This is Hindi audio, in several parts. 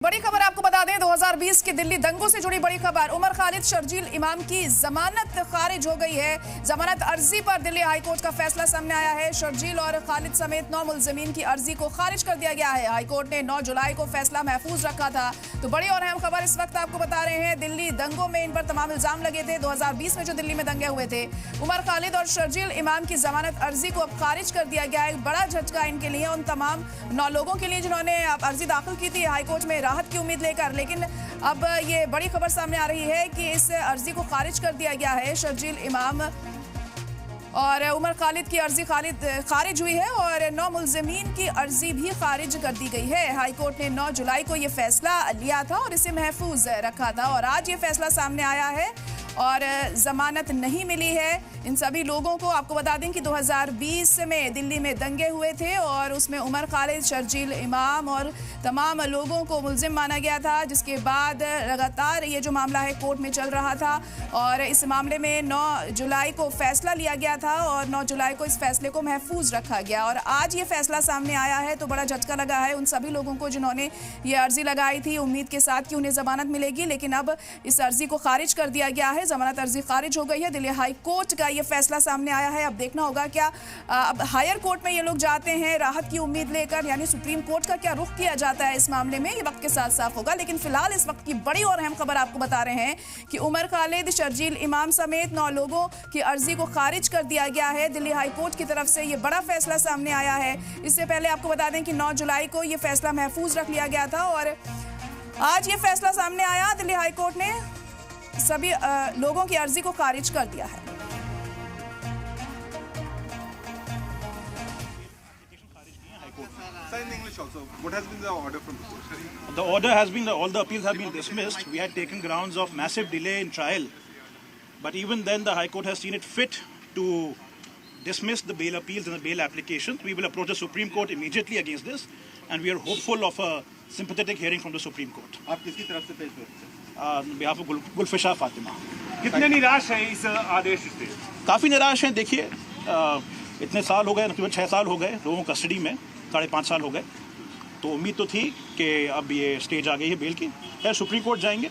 बड़ी खबर आपको बता दें, 2020 के दिल्ली दंगों से जुड़ी बड़ी खबर। उमर खालिद शर्जील इमाम की जमानत खारिज हो गई है। जमानत अर्जी पर दिल्ली हाईकोर्ट का फैसला सामने आया है। शर्जील और खालिद समेत 9 मुलजमीन की अर्जी को खारिज कर दिया गया है। हाईकोर्ट ने 9 जुलाई को फैसला महफूज रखा था। तो बड़ी और अहम खबर इस वक्त आपको बता रहे हैं। दिल्ली दंगों में इन पर तमाम इल्जाम लगे थे। 2020 में जो दिल्ली में दंगे हुए थे, उमर खालिद और शर्जील इमाम की जमानत अर्जी को अब खारिज कर दिया गया है। बड़ा झटका इनके लिए, उन तमाम 9 लोगों के लिए जिन्होंने अर्जी दाखिल की थी हाईकोर्ट में राहत की उम्मीद लेकर। लेकिन अब ये बड़ी खबर सामने आ रही है कि इस अर्जी को खारिज कर दिया गया है। शर्जील इमाम और उमर खालिद की अर्जी खारिज हुई है और 9 मुलजमीन की अर्जी भी खारिज कर दी गई है। हाईकोर्ट ने 9 जुलाई को यह फैसला लिया था और इसे महफूज रखा था और आज ये फैसला सामने आया है और जमानत नहीं मिली है इन सभी लोगों को। आपको बता दें कि 2020 में दिल्ली में दंगे हुए थे और उसमें उमर खालिद, शर्जील इमाम और तमाम लोगों को मुलजिम माना गया था, जिसके बाद लगातार ये जो मामला है कोर्ट में चल रहा था और इस मामले में 9 जुलाई को फैसला लिया गया था और 9 जुलाई को इस फैसले को महफूज रखा गया और आज ये फैसला सामने आया है। तो बड़ा झटका लगा है उन सभी लोगों को जिन्होंने ये अर्जी लगाई थी उम्मीद के साथ कि उन्हें जमानत मिलेगी, लेकिन अब इस अर्जी को खारिज कर दिया गया है। जमानत अर्जी खारिज हो गई है। दिल्ली हाई कोर्ट का ये फैसला सामने आया है। अब देखना होगा क्या अब हायर कोर्ट में ये लोग जाते हैं राहत की उम्मीद लेकर, यानी सुप्रीम कोर्ट का क्या रुख किया जाता है इस मामले में, ये वक्त के साथ साफ होगा। लेकिन फिलहाल इस वक्त की बड़ी और अहम खबर आपको बता रहे हैं कि उमर खालिद, शर्जील इमाम समेत 9 लोगों की अर्जी को खारिज कर दिया गया है। दिल्ली हाई कोर्ट की तरफ से ये बड़ा फैसला सामने आया है। इससे पहले आपको बता दें कि 9 जुलाई को ये फैसला महफूज रख लिया गया था और आज ये फैसला सामने आया। दिल्ली हाई कोर्ट ने सभी लोगों की अर्जी को खारिज कर दिया है। Sir, in English also, what has been the order from the court? The order has been all the appeals have been dismissed. We had taken grounds of massive delay in trial, but even then the High Court has seen it fit to dismiss the bail appeals and the bail applications. We will approach the Supreme Court immediately against this, and we are hopeful of a sympathetic hearing from the Supreme Court. आप किसकी तरफ से पेश हुए? On behalf of Gulfisha Fatima. कितने निराश हैं इस आदेश से? काफ़ी निराश हैं। देखिए, इतने साल हो गए, तकरीबन 6 साल हो गए लोगों को कस्टडी में, 5.5 साल हो गए। तो उम्मीद तो थी कि अब ये स्टेज आ गई है बेल की। खैर, सुप्रीम कोर्ट जाएंगे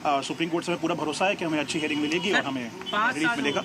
और सुप्रीम कोर्ट से हमें पूरा भरोसा है कि हमें अच्छी हियरिंग मिलेगी और हमें रिलीफ मिलेगा।